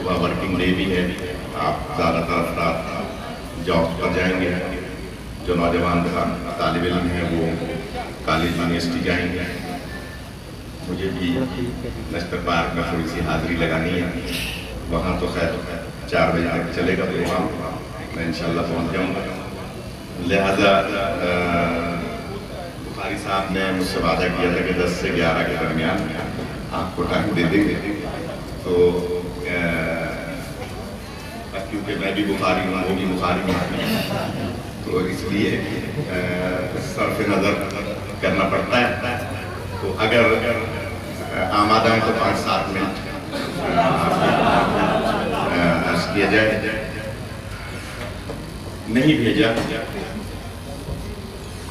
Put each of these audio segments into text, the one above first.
صبح working day بھی ہے، آپ زیادہ تر افراد جاب پر جائیں گے، جو نوجوان طالب علم ہیں وہ کالج یونیورسٹی جائیں گے. مجھے بھی نشتر پارک میں تھوڑی سی حاضری لگانی ہے، وہاں تو خیر 4 بجے تک چلے گا پروگرام، میں انشاءاللہ پہنچ جاؤں گا. لہذا بخاری صاحب نے مجھ سے وعدہ کیا تھا کہ 10 سے 11 کے درمیان آپ کو ٹائم دے دیں گے، تو کیونکہ میں بھی بخاری ہوں، وہ بھی بخاری ہوں، تو اس لیے صرف نظر کرنا پڑتا ہے. تو اگر آمادہ ہیں تو 5-7 منٹ عرض کیا جائے. نہیں بھیجا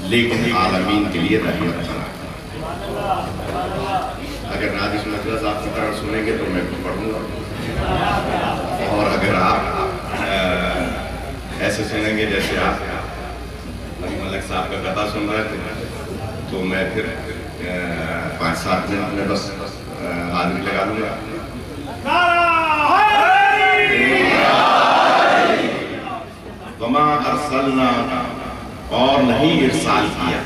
لیکن عالمین کے لیے رحمت بنا. اگر نادر نجلہ صاحب کی طرح سنیں گے تو میں پڑھوں گا، اور اگر آپ ایسے سنیں گے جیسے آپ علی ملک صاحب کا قطع سن رہے تھے تو میں پھر 5-7 منٹ میں بس حاضری لگا لوں گا. وما ارسلنا، اور نہیں ارسال کیا.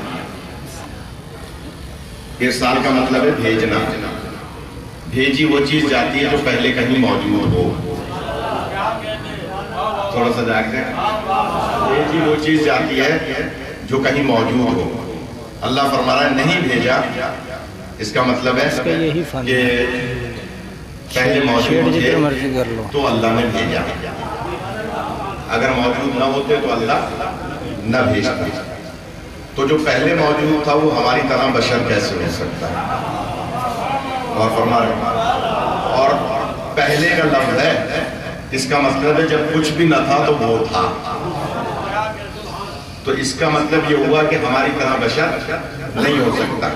ارسال کا مطلب ہے بھیجنا. بھیجی وہ چیز جاتی ہے جو پہلے کہیں موجود ہو. تھوڑا سا جاگتے ہیں. بھیجی وہ چیز جاتی ہے جو کہیں موجود ہو. اللہ فرما رہا ہے نہیں بھیجا، اس کا مطلب ہے کہ پہلے موجود تھے تو اللہ نے بھیجا، اگر موجود نہ ہوتے تو اللہ نہ بھیجتا. تو جو پہلے موجود تھا وہ ہماری طرح بشر کیسے ہو سکتا ہے؟ اور فرما رہے ہیں اور پہلے کا لفظ ہے، اس کا مطلب ہے جب کچھ بھی نہ تھا تو وہ تھا. تو اس کا مطلب یہ ہوا کہ ہماری طرح بشر نہیں ہو سکتا.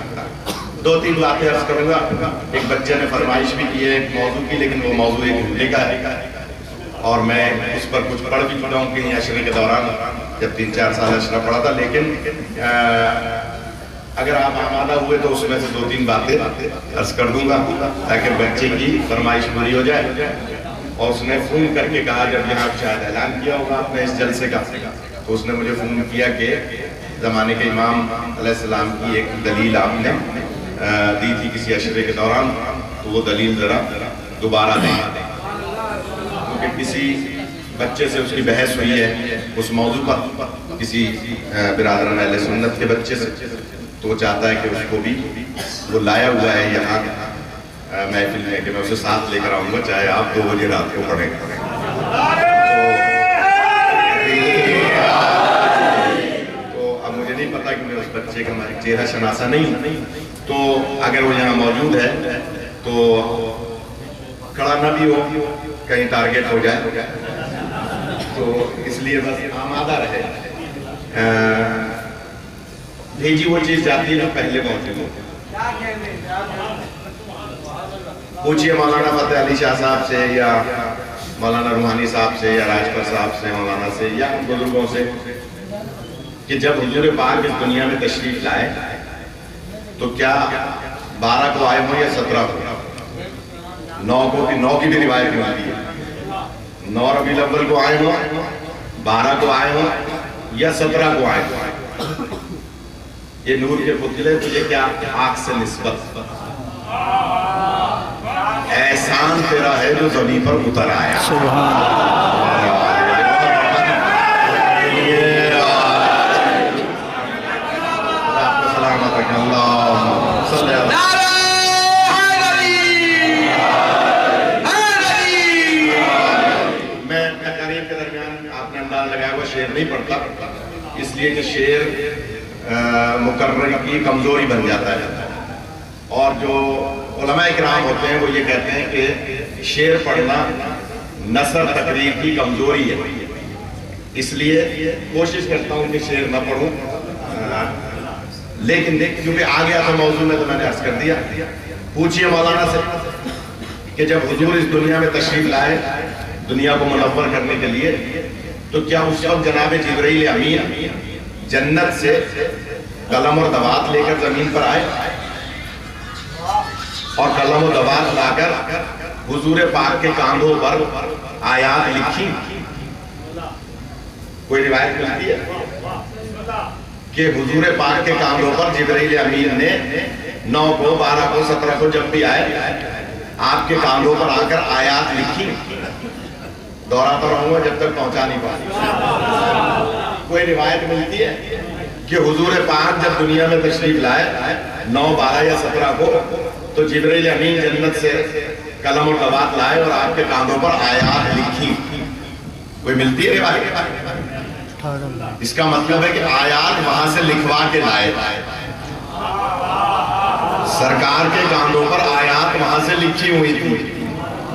2-3 باتیں عرض کروں گا. ایک بچے نے فرمائش بھی کی ہے ایک موضوع کی، لیکن وہ موضوع ایک جملے کا ہے اور میں اس پر کچھ پڑھ بھی چکا ہوں کہ عشرے کے دوران جب 3-4 سال عشرہ پڑھا تھا. لیکن اگر آپ آمادہ ہوئے تو اس میں سے 2-3 باتیں عرض کر دوں گا تاکہ بچے کی فرمائش پوری ہو جائے. اور اس نے فون کر کے کہا، جب یہاں شاید اعلان کیا ہوگا آپ نے اس جلسے کا، تو اس نے مجھے فون کیا کہ زمانے کے امام علیہ السلام کی ایک دلیل آپ نے دی تھی کسی عشرے کے دوران، تو وہ دلیل ذرا دوبارہ دیں. کیونکہ کسی بچے سے اس کی بحث ہوئی ہے اس موضوع پر، کسی برادران اہل سنت کے بچے سے، تو وہ چاہتا ہے کہ اس کو بھی وہ لایا ہوا ہے یہاں محفل میں کہ میں اسے ساتھ لے کر آؤں گا، چاہے آپ 2 بجے رات کو پڑھیں. تو اب مجھے نہیں پتا کہ میں اس بچے کا چہرہ شناسا نہیں، تو اگر وہ یہاں موجود ہے تو کھڑا نہ بھی ہو، کہیں ٹارگٹ ہو جائے، تو اس لیے بس آمادہ رہے. بھیجی وہ چیز جاتی ہے جو پہلے موجود ہو. پوچھئے مولانا فتح علی شاہ صاحب سے یا مولانا روحانی صاحب سے یا راجپر صاحب سے، مولانا سے یا بزرگوں سے، کہ جب حضور پاک اس دنیا میں تشریف لائے تو کیا 12 کو آئے ہوں یا 17 کو؟ 9 کی بھی روایت ملتی ہے. 9 ربیع الاول کو آئے ہوں، 12 کو آئے ہوں یا 17 کو آئے ہوں. یہ نور کے پتلے تجھے کیا آنکھ سے نسبت، احسان تیرا ہے جو زمین پر اتر آیا. آپ کو سلامت رکھیں. اللہ صلی اللہ میں تقریر کے درمیان آپ نے انداز لگایا ہوا شعر نہیں پڑھتا، اس لیے کہ شعر مقرر کی کمزوری بن جاتا ہے. اور جو علماء اکرام ہوتے ہیں وہ یہ کہتے ہیں کہ شعر پڑھنا نثر تقریر کی کمزوری ہے، اس لیے کوشش کرتا ہوں کہ شعر نہ پڑھوں. لیکن کیونکہ آ گیا تھا موضوع میں تو میں نے عرض کر دیا. پوچھئے مولانا سے کہ جب حضور اس دنیا میں تشریف لائے دنیا کو منور کرنے کے لیے، تو کیا اس وقت جناب جبرائیل امین جنت سے قلم اور دوات لے کر زمین پر آئے؟ اور قلم و دوات لا کر حضور پاک کے کاندھوں پر آیات لکھی. کوئی روایت ملتی ہے کہ حضور پاک کے کاندھوں پر جبرائیل امین نے 9 کو 12 کو 17 کو جب بھی آئے آپ کے کاندھوں پر آ کر آیات لکھی. دوہراتا رہوں گا جب تک پہنچا نہیں پاؤں. کوئی روایت ملتی ہے کہ حضور پاک جب دنیا میں تشریف لائے 9 12 یا 17 کو تو جبرائیل امین جنت سے قلم اور دوات لائے اور آپ کے کاندھوں پر آیات لکھی. کوئی ملتی ہے روایت؟ اس کا مطلب ہے کہ آیات وہاں سے لکھوا کے لائے. سرکار کے کاندھوں پر آیات وہاں سے لکھی ہوئی تھی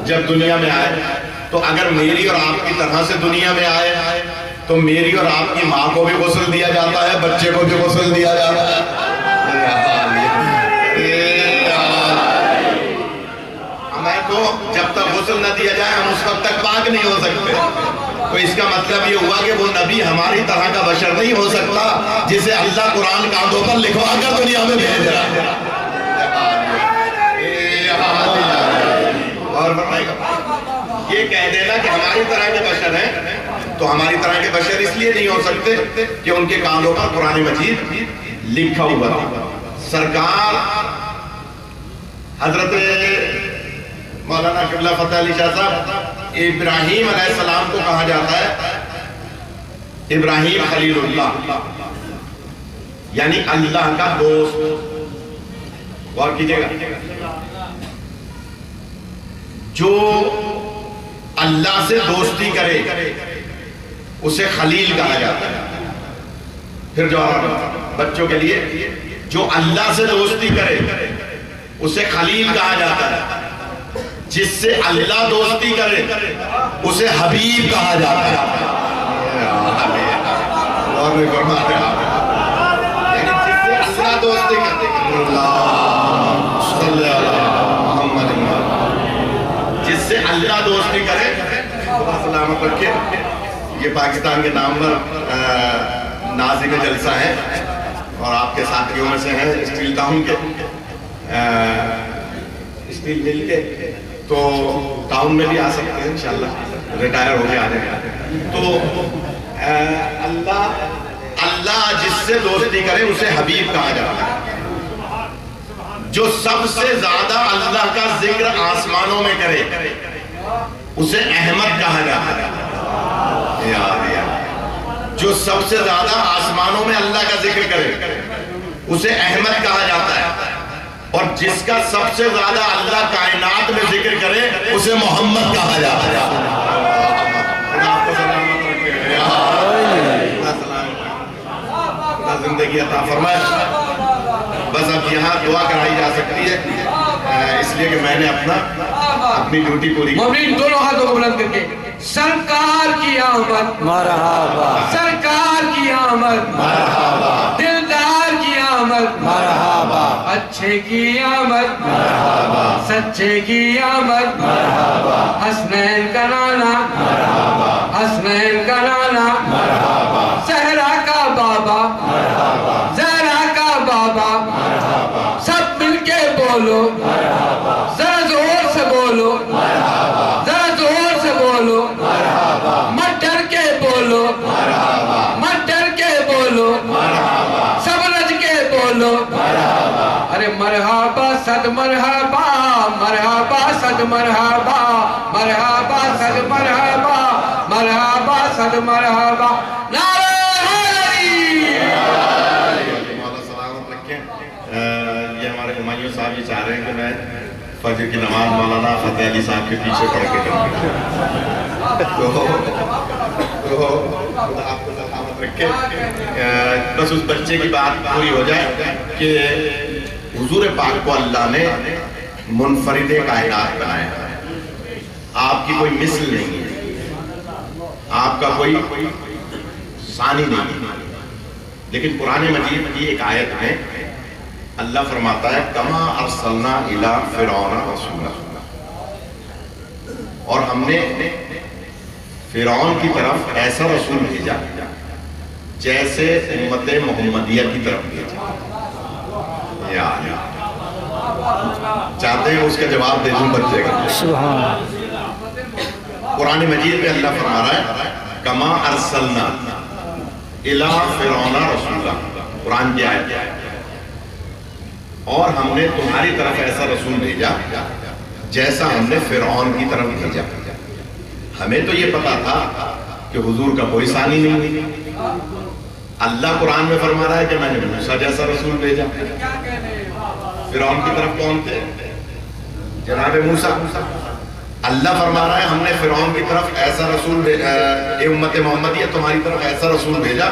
جب دنیا میں آئے. تو اگر میری اور آپ کی طرح سے دنیا میں آئے تو میری اور آپ کی ماں کو بھی غسل دیا جاتا ہے, بچے کو بھی غسل دیا جاتا ہے. ہمیں تو جب تک غسل نہ دیا جائے ہم اس وقت تک پاک نہیں ہو سکتے. تو اس کا مطلب یہ ہوا کہ وہ نبی ہماری طرح کا بشر نہیں ہو سکتا جسے اللہ قرآن کاندھوں پر لکھوا کر دنیا میں بھیج رہا ہے. اور یہ کہہ دینا کہ ہماری طرح کے بشر ہیں تو ہماری طرح کے بشر اس لیے نہیں ہو سکتے کہ ان کے کاندھوں پر قرآن مجید لکھا ہوا تھا. سرکار حضرت مولانا قبلہ فتح علی شاہ صاحب ابراہیم علیہ السلام کو کہا جاتا ہے ابراہیم خلیل اللہ, یعنی اللہ کا دوست. غور کیجئے گا, جو اللہ سے دوستی کرے اسے خلیل کہا جاتا ہے. پھر جواب بچوں کے لیے, جو اللہ سے دوستی کرے اسے خلیل کہا جاتا ہے. جس سے اللہ دوستی کرے اسے حبیب کہا جاتا ہے. اور بھی فرماتے ہیں یعنی جس سے اللہ دوستی کرے, اللہ صلی اللہ محمد, جس سے اللہ دوستی کرے. سلامت رکھے. یہ پاکستان کے نام پر ناظم جلسہ ہیں اور آپ کے ساتھیوں میں سے ہیں اسٹیل ٹاؤن کے, اسٹیل مل کے, تو ٹاؤن میں بھی آ سکتے ہیں انشاءاللہ, ریٹائر ہو کے آ جائیں گے. تو اللہ جس سے دوستی کرے اسے حبیب کہا جاتا ہے. جو سب سے زیادہ اللہ کا ذکر آسمانوں میں کرے اسے احمد کہا جاتا ہے. جو سب سے زیادہ آسمانوں میں اللہ کا ذکر کرے اسے احمد کہا جاتا ہے. اور جس کا سب سے زیادہ اللہ کائنات میں ذکر کرے اسے محمد کہا جاتا ہے. زندگی عطا فرمائے. بس اب یہاں دعا کرائی جا سکتی ہے اس لیے کہ میں نے اپنی ڈیوٹی پوری کی. مومنین دونوں ہاتھوں کو بلند کر کے سرکار کی آمد مرحبا, سرکار کی آمد مرحبا, دلدار کی آمد مرحبا, اچھے کی آمد مرحبا, سچے کی آمد مرحبا, حسنین کا نانا مرحبا, حسنین کا نانا مرحبا, زہرا کا بابا مرحبا, زہرا کا بابا مرحبا. سب مل کے بولو مرحبا, ذرا زور سے بولو مرحبا, ذرا زور سے بولو مرحبا, مت ڈر کے بولو مرحبا, مت ڈر کے بولو مرحبا, سب رج کے بولو مرحبا. ارے مرحبا صد مرحبا, مرحبا صد مرحبا, مرحبا صد مرحبا, مرحبا صد مرحبا. نعرہ صاحب یہ چاہ رہے ہیں کہ میں فجر کی نماز مولانا فتح علی صاحب کے پیچھے پڑھ کے کروں. تو آپ کو سلامت رکھے. بس اس بچے کی بات پوری ہو جائے کہ حضور پاک کو اللہ نے منفرد کائنات بنایا. آپ کی کوئی مثل نہیں ہے, آپ کا کوئی ثانی نہیں ہے. لیکن قرآن مجید کی ایک آیت میں اللہ فرماتا ہے کما ارسلنا الی فرعون رسولا, اور ہم نے فرعون کی طرف ایسا رسول بھیجا جیسے امت محمدیہ کی طرف بھیجا. چاہتے ہیں اس کا جواب دے دوں بچے کا. سبحان قرآن مجید میں اللہ فرما رہا ہے کما ارسلنا الی فرعون رسولا. قرآن کی آیت ہے اور ہم نے تمہاری طرف ایسا رسول بھیجا جیسا ہم نے فرعون کی طرف بھیجا. ہمیں تو یہ پتا تھا کہ حضور کا کوئی ثانی نہیں. اللہ قرآن میں فرما رہا ہے کہ میں نے موسیٰ جیسا رسول بھیجا. فرعون کی طرف کون تھے؟ جناب موسیٰ. اللہ فرما رہا ہے ہم نے فرعون کی طرف ایسا رسول بھیجا، اے امت محمدیہ تمہاری طرف ایسا رسول بھیجا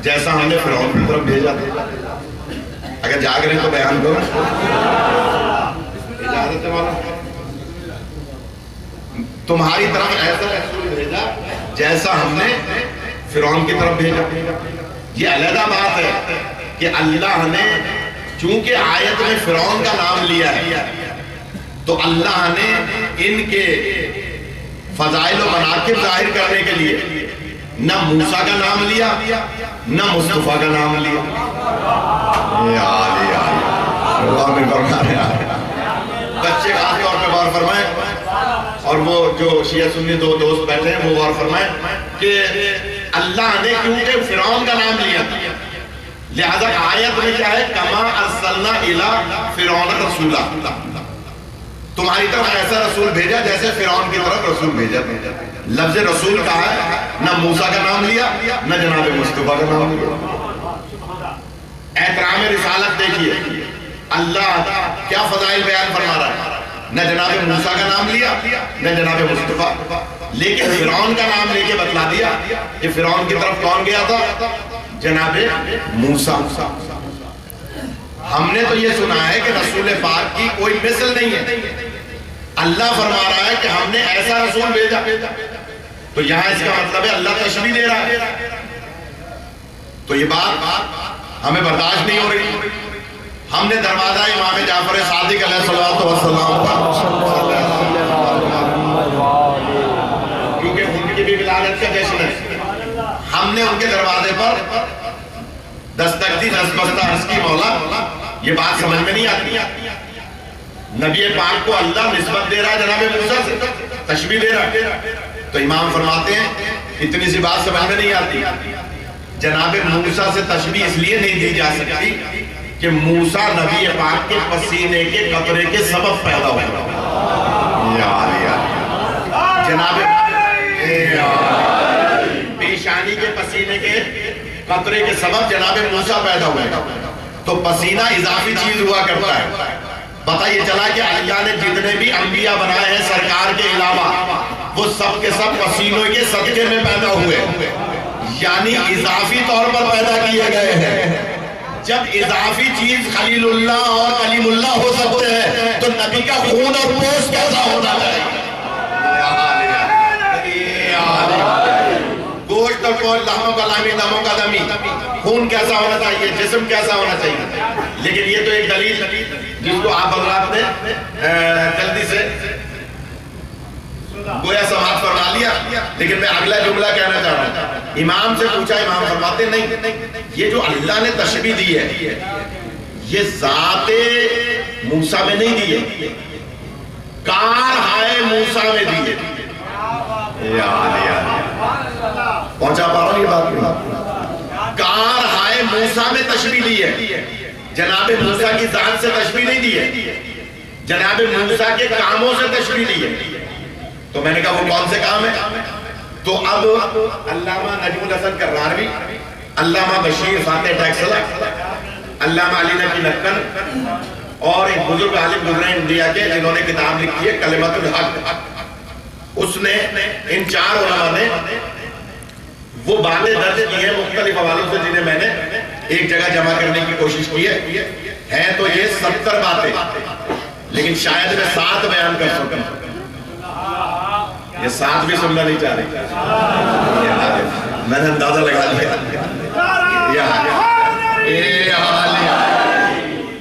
جیسا ہم نے فرعون کی طرف بھیجا تھا. اگر جاگ رہے تو بیان کرو. اجازت ہے مولانا؟ تمہاری طرف ایسا رسول بھیجا جیسا ہم نے فرعون کی طرف بھیجا. یہ علیحدہ بات ہے کہ اللہ نے چونکہ آیت میں فرعون کا نام لیا ہے تو اللہ نے ان کے فضائل و مناقب ظاہر کرنے کے لیے نہ موسیٰ کا نام لیا نہ مصطفیٰ کا نام لیا. بچے خاص طور پہ غور فرمائیں اور وہ جو شیعہ سنی دو دوست بیٹھے ہیں وہ غور فرمائیں کہ اللہ نے کیونکہ فرعون کا نام لیا لہذا آیت میں کیا ہے کما ارسلنا الی فرعون رسولا. تمہاری طرف ایسا رسول بھیجا جیسے فرعون کی طرف رسول بھیجا. لفظ رسول کہا ہے نہ موسیٰ کا نام لیا نہ جناب مصطفیٰ کا نام لیا. احترام رسالت دیکھیے اللہ کیا فضائل بیان فرما رہا ہے. نہ جناب موسیٰ کا نام لیا نہ جناب مصطفیٰ لیکن فرعون کا نام لے کے بتلا دیا کہ فرعون کی طرف کون گیا تھا؟ جناب موسیٰ. ہم نے تو یہ سنا ہے کہ رسول پاک کی کوئی مثل نہیں ہے. اللہ فرما رہا ہے کہ ہم نے ایسا رسول بھیجا تو یہاں اس کا مطلب ہے اللہ تشبیہ دے رہا ہے. تو یہ بات ہمیں برداشت نہیں ہو رہی. ہم نے دروازہ امام جعفر صادق علیہ السلام پر کیونکہ ان کی بھی ولادت کا جشن ہے ہم نے ان کے دروازے پر دستک دی. دستبستہ عرض کی مولا یہ بات سمجھ میں نہیں آتی. نبی پاک کو اللہ نسبت دے رہا ہے جناب موسیٰ سے تشبیہ دے رہا ہے تو امام فرماتے ہیں اتنی سی بات سمجھ میں نہیں آتی. جناب موسیٰ سے تشبیہ اس لیے نہیں دی جا سکتی کہ موسیٰ نبی پاک کے پسینے کے قطرے کے سبب پیدا ہوا. جناب پیشانی کے پسینے کے قطرے کے سبب جناب موسیٰ پیدا ہوئے تو پسینہ اضافی چیز ہوا کرتا ہے. پتہ یہ چلا کہ اللہ نے جتنے بھی انبیاء بنائے ہیں سرکار کے علاوہ وہ سب کے سب پسینوں کے صدقے میں پیدا ہوئے یعنی اضافی طور پر پیدا کیے گئے ہیں. جب اضافی چیز خلیل اللہ اور کلیم اللہ ہو سکتے ہیں تو نبی کا خون اور گوشت کیسا ہونا چاہیے؟ گوشت اور لحم کا لامی دموں کا دمی خون کیسا ہونا چاہیے جسم کیسا ہونا چاہیے. لیکن یہ تو ایک دلیل جس کو آپ حضرات نے جلدی سے گویا سماعت فرما لیا لیکن میں اگلا جملہ کہنا چاہ رہا ہوں. امام سے پوچھا امام فرماتے نہیں یہ جو اللہ نے تشبیہ دی ہے یہ ذات موسیٰ میں نہیں دی ہے کار ہائے موسیٰ میں دی ہے. پہنچا پا رہا ہوں یہ بات کار ہائے موسیٰ میں تشبیہ دی ہے. جناب موسیٰ کی ذات سے تشبیہ نہیں دی ہے جناب موسیٰ کے کاموں سے تشبیہ دی ہے. تو میں نے کہا وہ کون سے کام ہے تو اب علامہ نجم الحسن کرناروی علامہ بشیر فاتح ٹیکسلا علامہ علی نقی نکن اور ایک بزرگ عالم گزرے انڈیا کے جنہوں نے کتاب لکھی ہے کلمت الحق اس نے ان چار علماء نے وہ باتیں درج کی ہیں مختلف حوالوں سے جنہیں میں نے ایک جگہ جمع کرنے کی کوشش کی ہے تو یہ 70 باتیں لیکن شاید میں 7 بیان کر سکتا ہوں. یہ 7 بھی سننا نہیں چاہ رہی میں نے اندازہ لگا لیا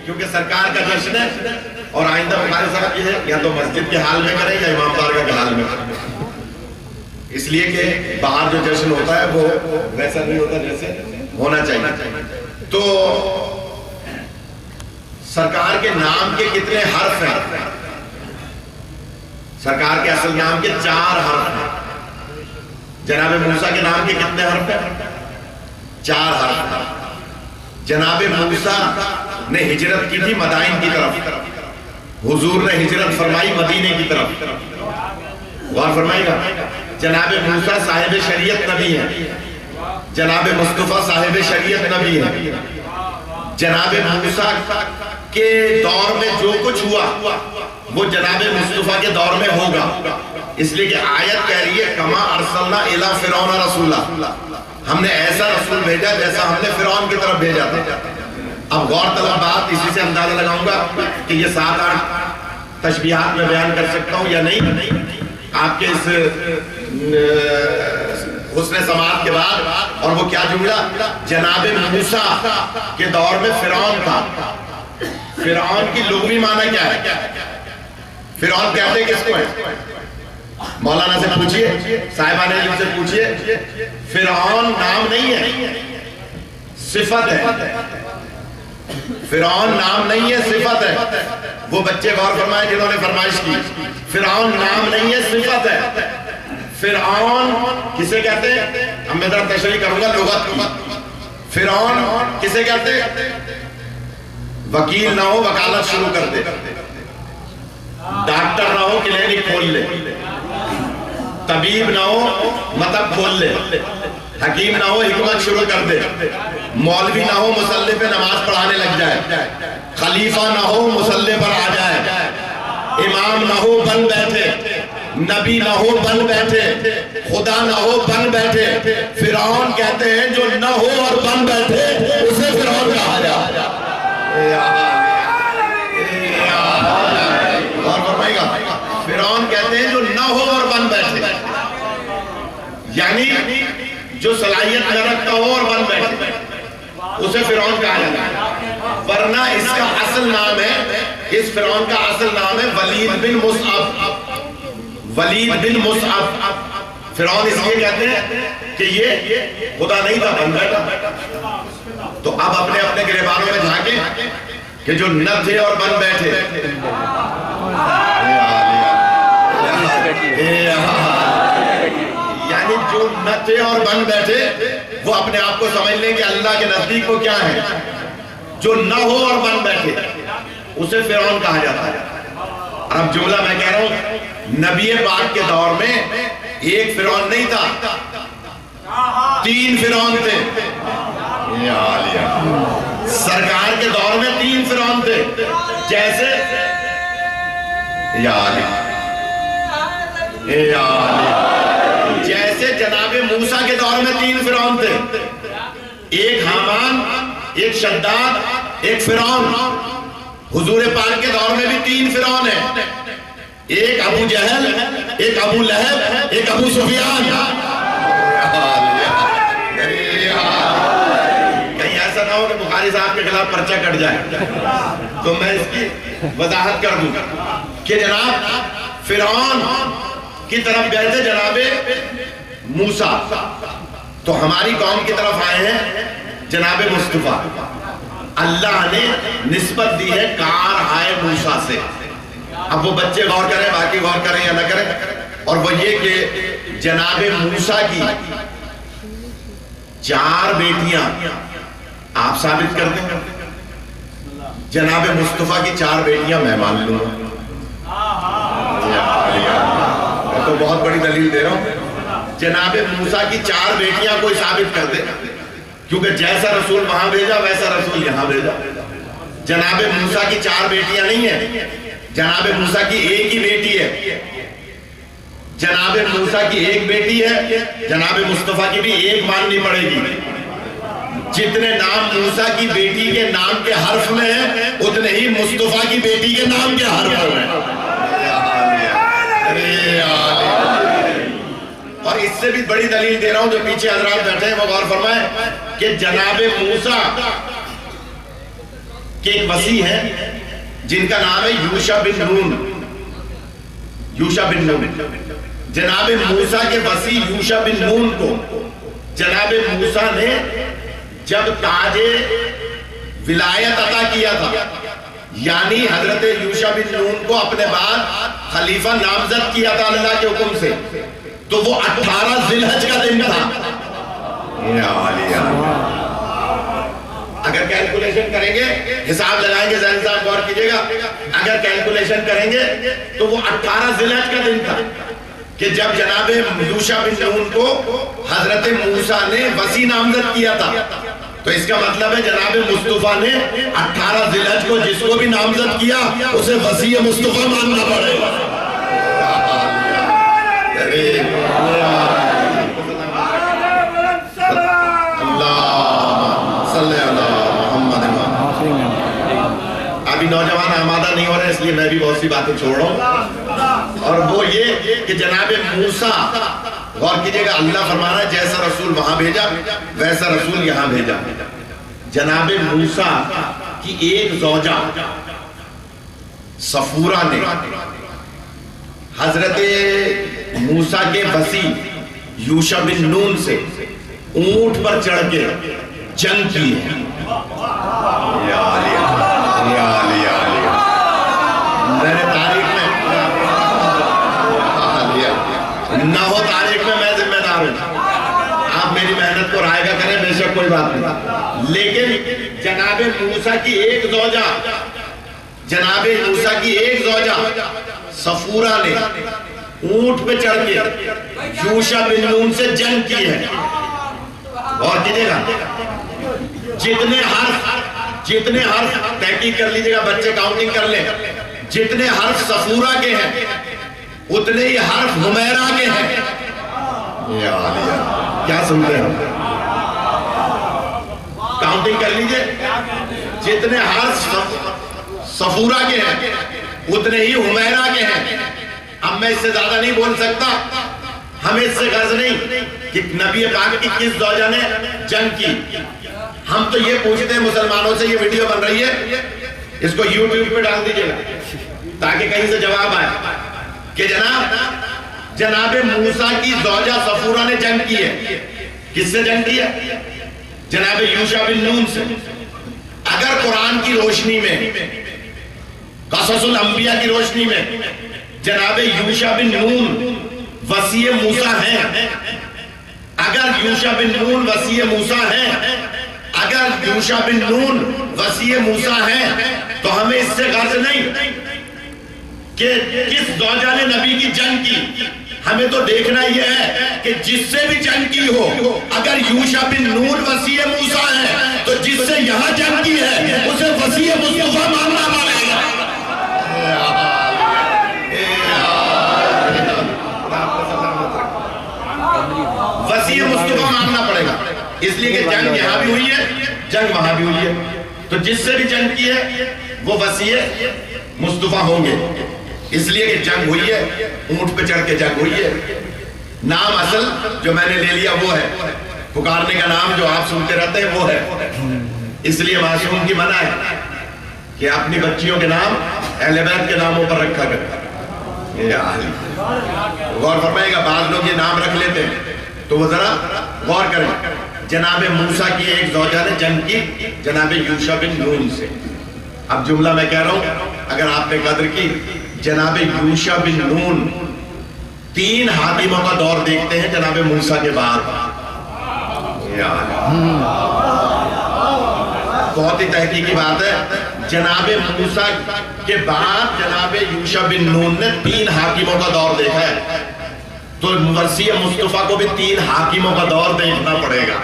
کیونکہ سرکار کا جشن ہے اور آئندہ ہمارے ساتھ یہ ہے یا تو مسجد کے حال میں کریں یا امام بارگاہ کے حال میں کریں. اس لیے کہ باہر جو جشن ہوتا ہے وہ ویسا نہیں ہوتا جیسے ہونا چاہیے. تو سرکار کے نام کے کتنے حرف ہیں؟ سرکار کے اصل نام کے 4 حرف ہیں. جناب موسیٰ کے نام کے کتنے حرف ہیں؟ 4 حرف ہیں. جناب موسیٰ نے ہجرت کی تھی مدائن کی طرف، حضور نے ہجرت فرمائی مدینے کی طرف. غور فرمائیے گا. جناب موسیٰ صاحب شریعت نبی ہیں، جناب مصطفیٰ صاحب شریعت نبی ہیں. جناب موسیٰ کے دور میں جو کچھ ہوا وہ جناب مصطفیٰ کے دور میں ہوگا. اس لیے کہ آیت کہہ رہی ہے کما ارسلنا الی فرعون رسولا، ہم نے ایسا رسول بھیجا جیسا ہم نے فرعون کی طرف بھیجا تھا. اب غور طلب بات اسی سے اندازہ لگاؤں گا کہ یہ 7-8 تشبیہات میں بیان کر سکتا ہوں یا نہیں. آپ کے اس حسن سماعت کے بعد. اور وہ کیا جملہ؟ جناب موسیٰ کے دور میں فرعون تھا. فرعون کی لغوی معنی کیا ہے؟ فرعون کہتے ہیں کس کو ہے؟ مولانا سے پوچھئے، صاحبان علم سے پوچھئے. فرعون نام نہیں ہے، صفت ہے. فرعون نام نہیں ہے، صفت ہے. وہ بچے غور فرمائے جنہوں نے فرمائش کی. فرعون نام نہیں ہے، صفت ہے. فرعون کسے کہتے ہیں؟ اب میں ذرا تشریح کروں گا لغت کی. فرعون کسے کہتے ہیں؟ وکیل نہ ہو وکالت شروع کر دے، ڈاکٹر نہ ہو کلینک کھول لے، طبیب نہ ہو مطب کھول لے، حکیم نہ ہو حکمت شروع کر دے، مولوی نہ ہو مصلی پہ نماز پڑھانے لگ جائے، خلیفہ نہ ہو مصلی پر آ جائے، امام نہ ہو بن بیٹھے، نبی نہ ہو بن بیٹھے، خدا نہ ہو بن بیٹھے. فرعون کہتے ہیں جو نہ ہو اور بن بیٹھے اسے فرعون کہا جائے. فرعون کہتے ہیں جو نہ ہو اور بن بیٹھے، یعنی جو صلاحیت نہ رکھتا ہو اور بن بیٹھے اسے فرعون کہا جاتا ہے. ورنہ اس کا اصل نام ہے، اس فرعون کا اصل نام ہے ولید بن مصعب. ولید بن مصعب. فرعون اس لیے کہتے ہیں کہ یہ خدا نہیں تھا، بن بیٹھا. تو اب اپنے اپنے گریبانوں میں جھانکیں کہ جو نہ تھے اور بن بیٹھے. یعنی جو نہ تھے اور بن بیٹھے وہ اپنے آپ کو سمجھ لیں کہ اللہ کے نزدیک وہ کیا ہے. جو نہ ہو اور بن بیٹھے اسے فرعون کہا جاتا ہے. اور اب جملہ میں کہہ رہا ہوں نبی پاک کے دور میں ایک فرعون نہیں تھا، 3 فرعون تھے. سرکار کے دور میں 3 فرعون تھے. جیسے جیسے جناب موسیٰ کے دور میں 3 فرعون تھے، ایک حامان، ایک شداد، ایک فرعون. حضور پاک کے دور میں بھی 3 فرعون ہیں، ایک ابو جہل، ایک ابو لہب، ایک ابو سفیان. کہیں ایسا نہ ہو کہ بخاری صاحب کے خلاف پرچہ کٹ جائے تو میں اس کی وضاحت کر دوں کہ جناب فرعون کی طرف گئے تھے جناب موسیٰ، تو ہماری قوم کی طرف آئے ہیں جناب مصطفیٰ. اللہ نے نسبت دی ہے کار آئے موسیٰ سے. اب وہ بچے غور کریں، باقی غور کریں یا نہ کریں. اور وہ یہ کہ جناب موسیٰ کی 4 بیٹیاں آپ ثابت کر دیں. جناب مصطفیٰ کی 4 بیٹیاں میں مان لوں. میں تو بہت بڑی دلیل دے رہا ہوں. جناب موسیٰ کی 4 بیٹیاں کوئی ثابت کر دے، کیونکہ جیسا رسول وہاں بھیجا ویسا رسول یہاں بھیجا. جناب موسیٰ کی 4 بیٹیاں نہیں ہیں، جناب موسیٰ کی ایک ہی بیٹی ہے. جناب موسیٰ کی ایک بیٹی ہے، جناب مصطفیٰ کی بھی ایک ماننی پڑے گی. جتنے نام موسیٰ کی بیٹی کے نام کے حرف میں ہیں اتنے ہی مصطفیٰ کی بیٹی کے نام کے حرف میں ہیں. اور اس سے بھی بڑی دلیل دے رہا ہوں، جو پیچھے حضرات بیٹھے ہیں وہ غور فرمائیں کہ جناب موسیٰ کے ایک وصی ہیں جن کا نام ہے یوشع بن نون. یوشع بن نون. جناب موسیٰ کے وصی یوشع بن نون کو جناب موسیٰ نے جب تاج ولایت عطا کیا تھا، یعنی حضرت یوشع بن نون کو اپنے بعد خلیفہ نامزد کیا تھا اللہ کے حکم سے، تو وہ 18 ذی الحج کا دن تھا۔ اگر کیلکولیشن کریں گے، حساب لگائیں گے، ذہن صاحب غور کیجئے گا، اگر کیلکولیشن کریں گے تو وہ 18 ذی الحج کا دن تھا کہ جب جناب یوشع بن نون کو حضرت موسیٰ نے وصی نامزد کیا تھا۔ تو اس کا مطلب ہے جناب مصطفیٰ نے 18 ذی الحج کو جس کو بھی نامزد کیا اسے وصی مصطفیٰ ماننا پڑے گا۔ ابھی نوجوان آمادہ نہیں ہو رہے، اس لیے میں بھی بہت سی باتیں چھوڑ رہا ہوں، اور وہ یہ کہ جناب موسیٰ، غور کیجئے گا، اللہ فرما رہا ہے جیسا رسول وہاں بھیجا ویسا رسول یہاں بھیجا۔ جناب موسیٰ کی ایک زوجہ صفورہ نے حضرت موسیٰ کے وصی یوشع بن نون سے اونٹ پر چڑھ کے جنگ کی ہے۔ میں نے تاریخ میں نہ ہو، تاریخ میں ذمہ دار ہوں، آپ میری محنت کو رائے گا کریں، بے شک کوئی بات نہیں، لیکن جناب موسیٰ کی ایک زوجہ، جناب موسیٰ کی ایک زوجہ صفورہ نے اونٹ پہ چڑھ کے یوشع بن نون سے جنگ کی ہے۔ اور کیجئے گا، جتنے حرف تحقیق کر لیجئے گا، بچے کاؤنٹنگ کر لیں، جتنے حرف صفورہ کے ہیں اتنے ہی حرف حمیرہ کے ہیں۔ کیا سنتے ہیں؟ کاؤنٹنگ کر لیجئے، جتنے حرف صفورہ کے ہیں اتنے ہی حمیرہ کے ہیں۔ اب میں اس سے زیادہ نہیں بول سکتا، ہمیں اس سے غرض نہیں کہ نبی پاک کی کس زوجہ نے جنگ کی، ہم تو یہ پوچھتے ہیں مسلمانوں سے، یہ ویڈیو بن رہی ہے، اس کو یوٹیوب پہ ڈال دیجئے گا تاکہ کہیں سے جواب آئے کہ جناب موسیٰ کی زوجہ صفورہ نے جنگ کی ہے۔ کس سے جنگ کی ہے؟ جناب یوشع بن نون سے۔ اگر قرآن کی روشنی میں، قصص الانبیاء کی روشنی میں جناب یوشع بن نون وصی موسیٰ ہیں، اگر یوشع بن نون وصی موسیٰ ہیں، اگر یوشع بن نون وصی موسیٰ ہیں، تو ہمیں اس سے غرض نہیں کہ کس زوجہ نے نبی کی جنگ کی، ہمیں تو دیکھنا یہ ہے کہ جس سے بھی جنگ کی ہو، اگر یوشع بن نون وصی موسیٰ ہے تو جس سے یہاں جنگ کی ہے اسے وصی مصطفیٰ ماننا پڑے گا۔ وصی مصطفیٰ ماننا پڑے گا، اس لیے کہ جنگ یہاں بھی ہوئی ہے، جنگ وہاں بھی ہوئی ہے، تو جس سے بھی جنگ کی ہے وہ وصی مصطفیٰ ہوں گے، اس لیے کہ جنگ ہوئی ہے، اونٹ پہ چڑھ کے جنگ ہوئی ہے۔ نام اصل جو میں نے لے لیا وہ ہے، پکارنے کا نام جو آپ سنتے رہتے ہیں وہ ہے، اس لیے معصوم کی منع ہے کہ اپنی بچیوں کے نام اہل بیت کے ناموں پر رکھا کرتا۔ غور فرمائے گا، بعض لوگ یہ نام رکھ لیتے ہیں تو وہ ذرا غور کریں۔ جناب موسیٰ کی ایک زوجہ نے جنگ کی جناب یوشع بن نون سے۔ اب جملہ میں کہہ رہا ہوں، اگر آپ نے قدر کی، جناب یوشع بن نون 3 حاکموں کا دور دیکھتے ہیں جناب موسیٰ کے بعد۔ بہت ہی تحقیقی بات ہے، جناب موسیٰ کے بعد جناب یوشع بن نون نے 3 حاکموں کا دور دیکھا ہے، تو وصی مصطفیٰ کو بھی 3 حاکموں کا دور دیکھنا پڑے گا۔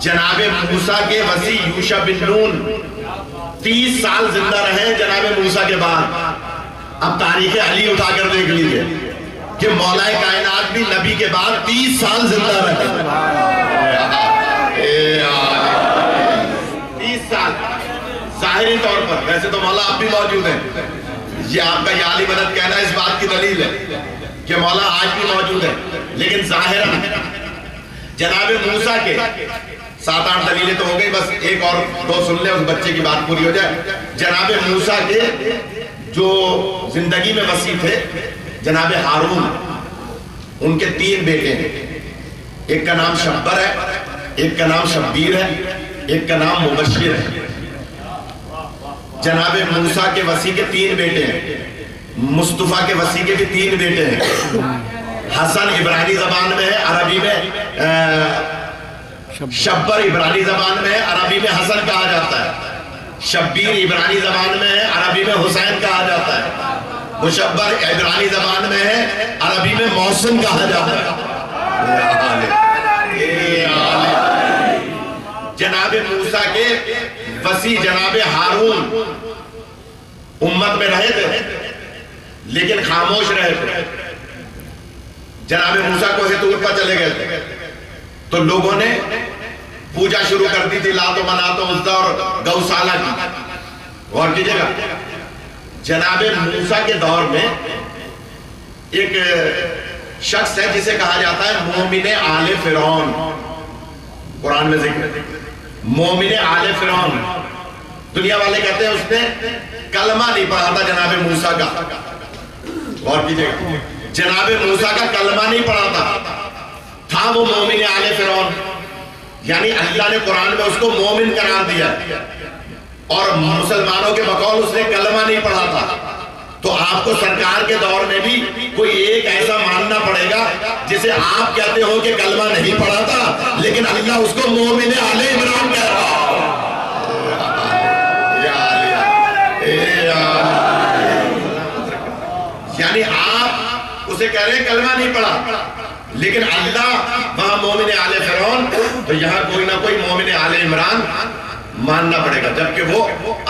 جناب موسیٰ کے وصی یوشع بن نون 30 سال زندہ رہے جناب موسیٰ کے بعد۔ اب تاریخ علی اٹھا کر دیکھ لیجئے کہ مولا کائنات بھی نبی کے بعد 30 سال زندہ رہے۔ 30 سال ظاہری طور پر، ویسے تو مولا آپ بھی موجود ہیں، یہ آپ کا یا علی مدد کہنا اس بات کی دلیل ہے کہ مولا آج بھی موجود ہے، لیکن ظاہراً جناب موسیٰ کے 7-8 دلیلیں تو ہو گئی، بس ایک اور 2 سن لیں، اس بچے کی بات پوری ہو جائے۔ جناب موسیٰ کے جو زندگی میں وصی تھے جناب ہارون، ان کے 3 بیٹے ہیں، ایک کا نام شبر ہے، ایک کا نام شبیر ہے، ایک کا نام مبشر ہے۔ جناب موسیٰ کے وسیع کے 3 بیٹے ہیں، مصطفیٰ کے وسیع کے بھی 3 بیٹے ہیں۔ حسن عبرانی زبان میں ہے، عربی میں شبر عبرانی زبان میں ہے، عربی میں حسن کہا جاتا ہے۔ شبیر عبرانی زبان میں ہے، عربی میں حسین کہا جاتا ہے۔ مشبر عبرانی زبان میں ہے، عربی میں محسن کہا جاتا ہے۔ جناب موسیٰ کے وسیع جناب ہارون امت میں رہے تھے لیکن خاموش رہے تھے۔ جناب موسیٰ کو طور پر چلے گئے تھے تو لوگوں نے پوجا شروع کر دی تھی لات و منات و عزا اور گوسالہ کی۔ غور کیجئے گا، جناب موسیٰ کے دور میں ایک شخص ہے جسے کہا جاتا ہے مومن آل فرعون، قرآن میں ذکر مومن آل فرعون۔ دنیا والے کہتے ہیں اس نے کلمہ نہیں پڑھا تھا جناب موسیٰ کا۔ غور کیجئے گا، جناب موسیٰ کا کلمہ نہیں پڑھا تھا وہ مومن آل فرعون، یعنی اللہ نے قرآن میں اس کو مومن قرار دیا اور مسلمانوں کے بقول اس نے کلمہ نہیں پڑھا تھا۔ تو آپ کو سرکار کے دور میں بھی کوئی ایک ایسا ماننا پڑے گا جسے آپ کہتے ہو کہ کلمہ نہیں پڑھا تھا لیکن اللہ اس کو مومن آل عمران کہہ رہا۔ یعنی آپ اسے کہہ رہے ہیں کلمہ نہیں پڑھا لیکن اللہ وہاں مومن آل فرعون، تو یہاں کوئی نہ کوئی مومن آل عمران ماننا پڑے گا، جبکہ وہ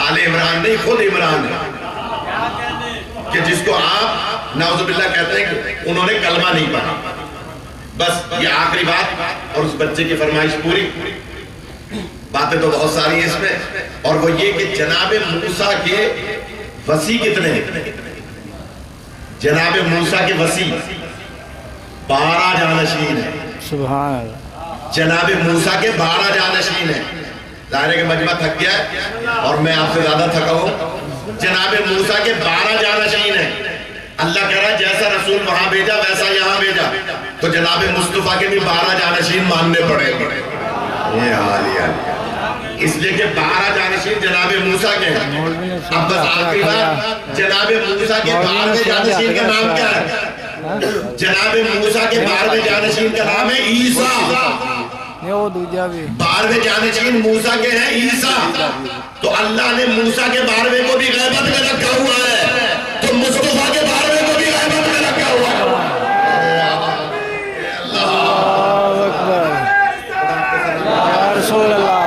آل عمران نہیں خود عمران ہے، کہ جس کو آپ نعوذ باللہ کہتے ہیں کہ انہوں نے کلمہ نہیں پڑھا۔ بس یہ آخری بات اور اس بچے کی فرمائش پوری، باتیں تو بہت ساری ہیں اس میں، اور وہ یہ کہ جناب موسیٰ کے وسیع کتنے ہیں؟ جناب موسیٰ کے وسیع 12 جانشین ہیں۔ سبحان اللہ۔ جناب موسیٰ کے 12 جانشین ہیں۔ ظاہر ہے کہ مجمع تھک گیا ہے اور میں آپ سے زیادہ تھکا ہوں۔ جناب موسیٰ کے 12 جانشین ہیں۔ اللہ کہہ رہا ہے جیسا رسول وہاں بھیجا ویسا یہاں بھیجا، تو جناب مصطفیٰ کے بھی 12 جانشین ماننے پڑے گا۔ یہ حال ہے، اس لیے کہ 12 جانشین جناب موسیٰ کے ہیں۔ اب بس آخری بات، جناب موسیٰ کے 12 جانشین کا نام کیا ہے؟ جناب موسیٰ کے 12 جانشین کا نام ہے عیسیٰ۔ 12 جانشین موسیٰ کے ہیں عیسیٰ، تو اللہ نے موسیٰ کے 12 کو بھی غیبت میں رکھا ہوا ہے، تو مصطفیٰ کے 12 کو بھی غیبت میں رکھا ہوا ہے۔ اللہ اکبر یا رسول اللہ۔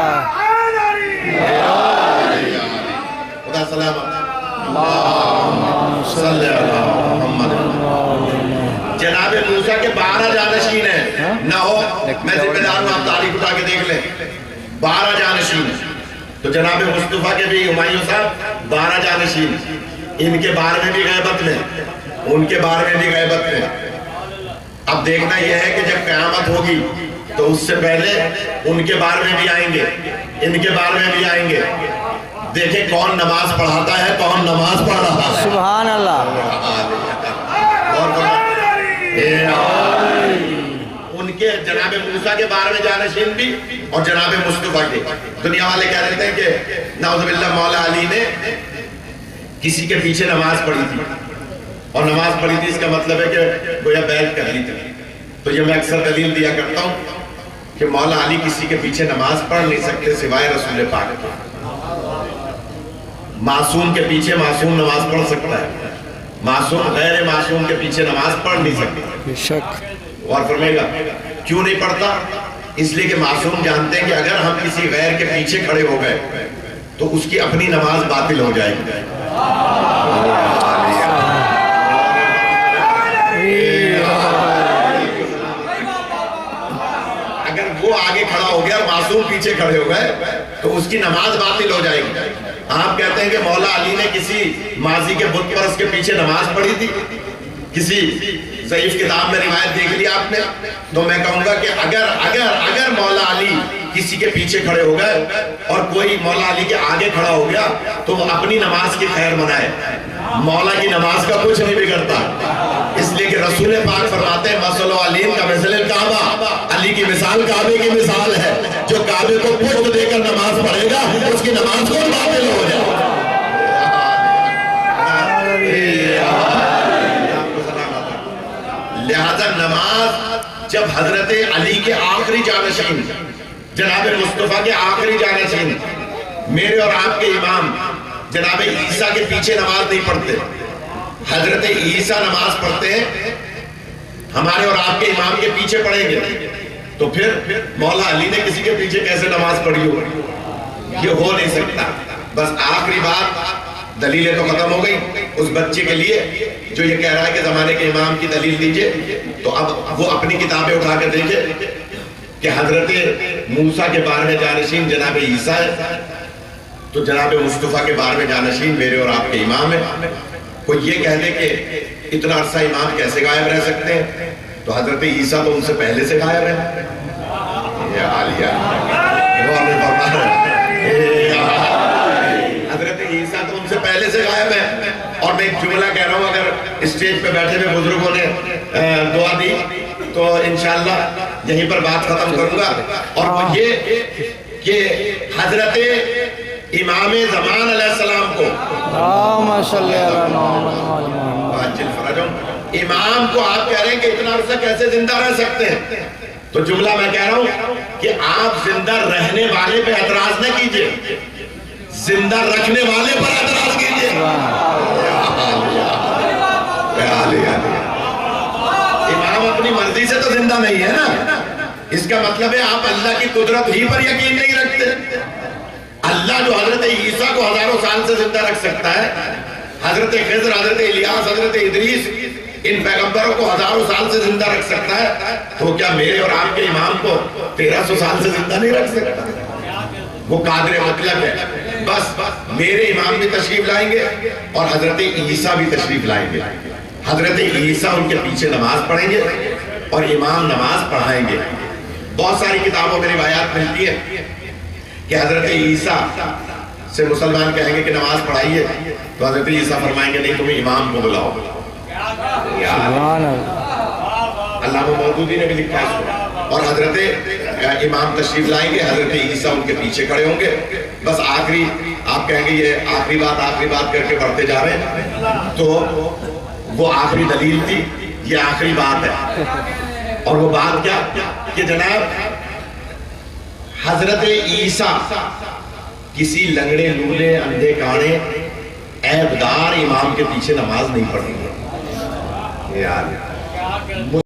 خدا سلامت، اللہم صلی اللہ محمد۔ جناب موسیٰ کے 12 جانشین ہیں، نہ ہو میں ذمہ دار ہوں، آپ تاریخ اٹھا کے دیکھ لیں، 12 جانشین ہیں۔ تو جناب مصطفیٰ کے بھی ہمایوں صاحب 12 جانشین، ان کے 12 میں بھی غیبت میں، ان کے 12 میں بھی غیبت میں۔ اب دیکھنا یہ ہے کہ جب قیامت ہوگی تو اس سے پہلے ان کے 12 میں بھی آئیں گے، ان کے 12 میں بھی آئیں گے۔ دیکھیں کون نماز پڑھاتا ہے، کون نماز پڑھ رہا ہے۔ سبحان اللہ۔ ان کے جناب موسیٰ کے 12 جانشین بھی اور جناب مصطفیٰ کے۔ دنیا والے کہہ رہتے ہیں کہ نعوذ باللہ مولا علی نے کسی کے پیچھے نماز پڑھی تھی، اور نماز پڑھی تھی اس کا مطلب ہے کہ گویا بیعت کر لی تھی۔ تو یہ میں اکثر دلیل دیا کرتا ہوں کہ مولا علی کسی کے پیچھے نماز پڑھ نہیں سکتے سوائے رسول پاک کے۔ معصوم کے پیچھے معصوم نماز پڑھ سکتا ہے، معصوم غیر معصوم کے پیچھے نماز پڑھ نہیں سکتا۔ بے شک۔ اور فرمائے گا کیوں نہیں پڑھتا؟ اس لیے کہ معصوم جانتے ہیں کہ اگر ہم کسی غیر کے پیچھے کھڑے ہو گئے تو اس کی اپنی نماز باطل ہو جائے گی۔ اگر وہ آگے کھڑا ہو گیا اور معصوم پیچھے کھڑے ہو گئے تو اس کی نماز باطل ہو جائے گی۔ آپ کہتے ہیں کہ مولا علی نے کسی ماضی کے بت پرست کے پیچھے نماز پڑھی تھی، کسی ضعیف کتاب میں روایت دیکھ لی آپ نے، تو میں کہوں گا کہ اگر مولا علی کسی کے پیچھے کھڑے ہو گئے اور کوئی مولا علی کے آگے کھڑا ہو گیا تو وہ اپنی نماز کی خیر منائے، مولا کی نماز کا کچھ نہیں بگڑتا۔ اس لیے کہ رسول پاک فرماتے ہیں مثل علی کا مثل الکعبہ، علی کی مثال کعبے کی مثال ہے، جو کعبے کو پشت دے کر نماز پڑھے گا اس کی نماز کو باطل ہو جائے۔ لہذا نماز جب حضرت علی کے آخری جانشین جناب مصطفیٰ کے آخری جانشین میرے اور آپ کے امام جناب عیسیٰ کے پیچھے نماز نہیں پڑھتے، حضرت عیسیٰ نماز پڑھتے ہیں، ہمارے اور آپ کے امام کے پیچھے پڑھیں گے، تو پھر مولا علی نے کسی کے پیچھے کیسے نماز پڑھی ہو؟ یہ ہو نہیں سکتا۔ بس آخری بات، دلیلیں تو ختم ہو گئی اس بچے کے لیے جو یہ کہہ رہا ہے کہ زمانے کے امام کی دلیل دیجئے، تو اب وہ اپنی کتابیں اٹھا کے دیکھے کہ حضرت موسیٰ کے 12ویں جانشین جناب عیسیٰ ہے، تو جناب مصطفیٰ کے 12ویں جانشین میرے اور آپ کے امام ہیں۔ کوئی یہ کہہ دے کہ اتنا عرصہ امام کیسے غائب رہ سکتے ہیں؟ تو حضرت عیسیٰ تو ان سے پہلے سے غائب ہے۔ یہ عالیہ حضرت عیسیٰ تو ان سے پہلے سے غائب ہے۔ اور میں ایک جملہ کہہ رہا ہوں، اگر اسٹیج پہ بیٹھے ہوئے بزرگوں نے دعا دی تو انشاءاللہ یہیں پر بات ختم کروں گا، اور وہ یہ کہ حضرت امام زمان علیہ السلام کو امام کو آپ کہہ رہے ہیں کہ اتنا عرصہ کیسے زندہ رہ سکتے ہیں؟ تو جملہ میں کہہ رہا ہوں کہ آپ زندہ رہنے والے پہ اعتراض نہ کیجئے، زندہ رکھنے والے پر اعتراض کیجئے۔ امام اپنی مرضی سے تو زندہ نہیں ہے نا، اس کا مطلب ہے آپ اللہ کی قدرت ہی پر یقین نہیں رکھتے۔ اللہ جو حضرت عیسیٰ کو ہزاروں سال سے زندہ رکھ سکتا ہے، حضرت خضر، حضرت الیاس، حضرت ادریس، ان پیغمبروں کو ہزاروں سال سے زندہ رکھ سکتا ہے، تو کیا میرے اور آپ کے امام کو 1300 سال سے زندہ نہیں رکھ سکتا؟ وہ قادر مطلق ہے۔ بس میرے امام بھی تشریف لائیں گے اور حضرت عیسیٰ بھی تشریف لائیں گے۔ حضرت عیسیٰ ان کے پیچھے نماز پڑھیں گے اور امام نماز پڑھائیں گے۔ بہت ساری کتابوں میں روایات ملتی ہے کہ حضرت عیسیٰ سے مسلمان کہیں گے کہ نماز پڑھائیے، تو حضرت عیسیٰ فرمائیں گے نہیں، تمہیں امام کو بلاؤ۔ علامہ مودودی نے بھی لکھا ہے، اور حضرت امام تشریف لائیں گے، حضرت عیسیٰ ان کے پیچھے کھڑے ہوں گے۔ بس آخری آپ کہیں گے یہ آخری بات کر کے بڑھتے جا رہے ہیں، تو وہ آخری دلیل تھی، یہ آخری بات ہے۔ اور وہ بات کیا کہ جناب حضرت عیسیٰ کسی لنگڑے لولے اندھے کانے عیبدار امام کے پیچھے نماز نہیں پڑھیں گے۔